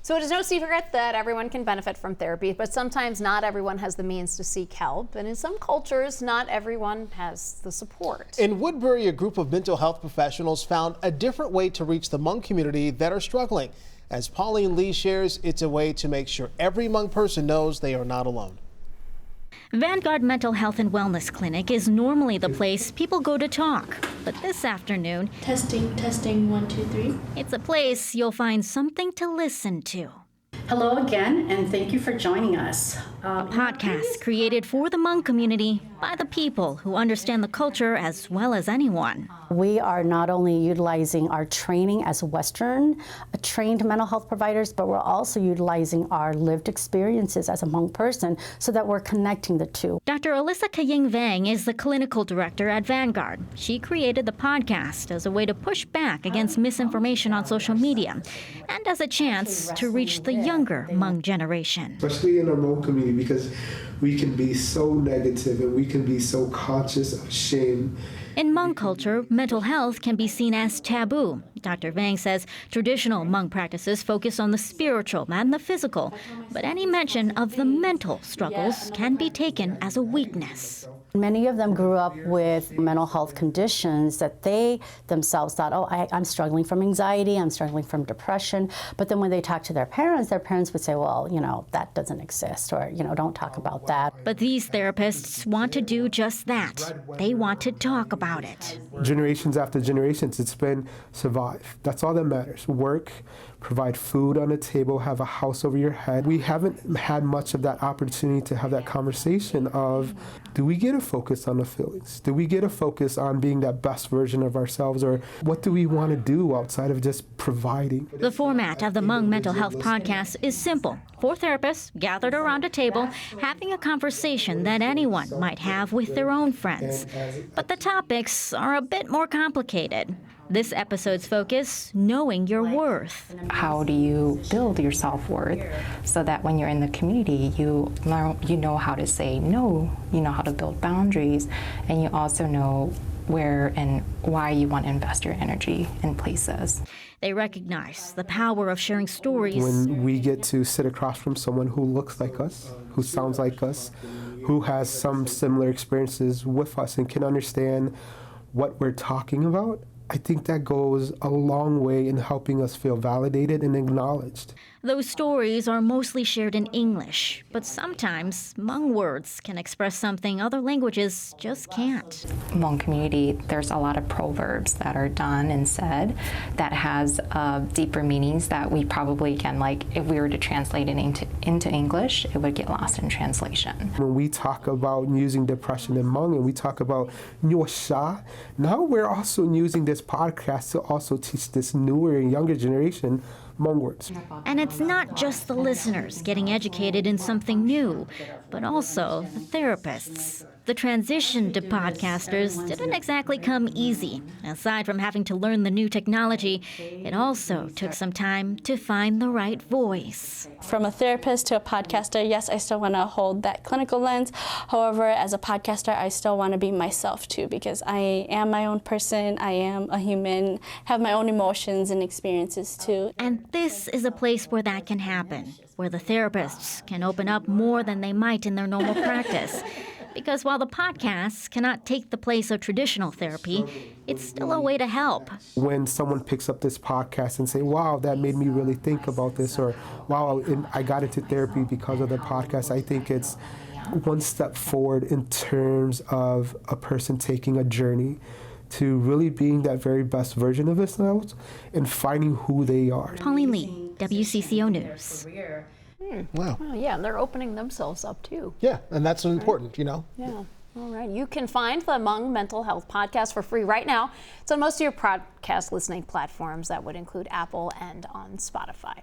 So it is no secret that everyone can benefit from therapy, but sometimes not everyone has the means to seek help. And in some cultures, not everyone has the support. In Woodbury, a group of mental health professionals found a different way to reach the Hmong community that are struggling. As Pauline Lee shares, it's a way to make sure every Hmong person knows they are not alone. Vanguard Mental Health and Wellness Clinic is normally the place people go to talk. But this afternoon, Testing, 1, 2, 3. it's a place you'll find something to listen to. Hello again, and thank you for joining us. A podcast created for the Hmong community by the people who understand the culture as well as anyone. We are not only utilizing our training as Western trained mental health providers, but we're also utilizing our lived experiences as a Hmong person so that we're connecting the two. Dr. Alyssa Kaying Vang is the clinical director at Vanguard. She created the podcast as a way to push back against misinformation on social media and as a chance to reach the younger Hmong generation. Especially in our Hmong community, because we can be so negative and we can be so conscious of shame. In Hmong culture, mental health can be seen as taboo. Dr. Vang says traditional Hmong practices focus on the spiritual and the physical, but any mention of the mental struggles can be taken as a weakness. Many of them grew up with mental health conditions that they themselves thought, oh, I'm struggling from anxiety, I'm struggling from depression. But then when they talk to their parents would say, well, that doesn't exist, or, don't talk about that. But these therapists want to do just that. They want to talk about it. Generations after generations, it's been survive. That's all that matters. Work, provide food on the table, have a house over your head. We haven't had much of that opportunity to have that conversation of, do we get a focus on the feelings? Do we get a focus on being that best version of ourselves? Or what do we want to do outside of just providing? The format of the Hmong Mental Health Podcast is simple. 4 therapists gathered around a table having a conversation that anyone might have with their own friends. But the topics are a bit more complicated. This episode's focus, knowing your worth. How do you build your self-worth so that when you're in the community, you know how to say no, you know how to build boundaries, and you also know where and why you want to invest your energy in places. They recognize the power of sharing stories. When we get to sit across from someone who looks like us, who sounds like us, who has some similar experiences with us and can understand what we're talking about, I think that goes a long way in helping us feel validated and acknowledged. Those stories are mostly shared in English, but sometimes Hmong words can express something other languages just can't. Hmong community, there's a lot of proverbs that are done and said that has deeper meanings that we probably can, if we were to translate it into English, it would get lost in translation. When we talk about using depression in Hmong and we talk about nyosha, now we're also using this podcast to also teach this newer and younger generation Hmong words. And it's not just the listeners getting educated in something new, but also the therapists. The transition to podcasters didn't exactly come easy. Aside from having to learn the new technology, it also took some time to find the right voice. From a therapist to a podcaster, yes, I still want to hold that clinical lens. However, as a podcaster, I still want to be myself too, because I am my own person, I am a human, have my own emotions and experiences too. And this is a place where that can happen, where the therapists can open up more than they might in their normal practice. Because while the podcasts cannot take the place of traditional therapy, it's still a way to help. When someone picks up this podcast and say, wow, that made me really think about this, or wow, I got into therapy because of the podcast, I think it's one step forward in terms of a person taking a journey to really being that very best version of themselves and finding who they are. Pauline Lee, WCCO News. Wow. Oh, yeah, and they're opening themselves up too. Yeah, and that's important, Yeah. All right. You can find the Hmong Mental Health Podcast for free right now. It's on most of your podcast listening platforms. That would include Apple and on Spotify.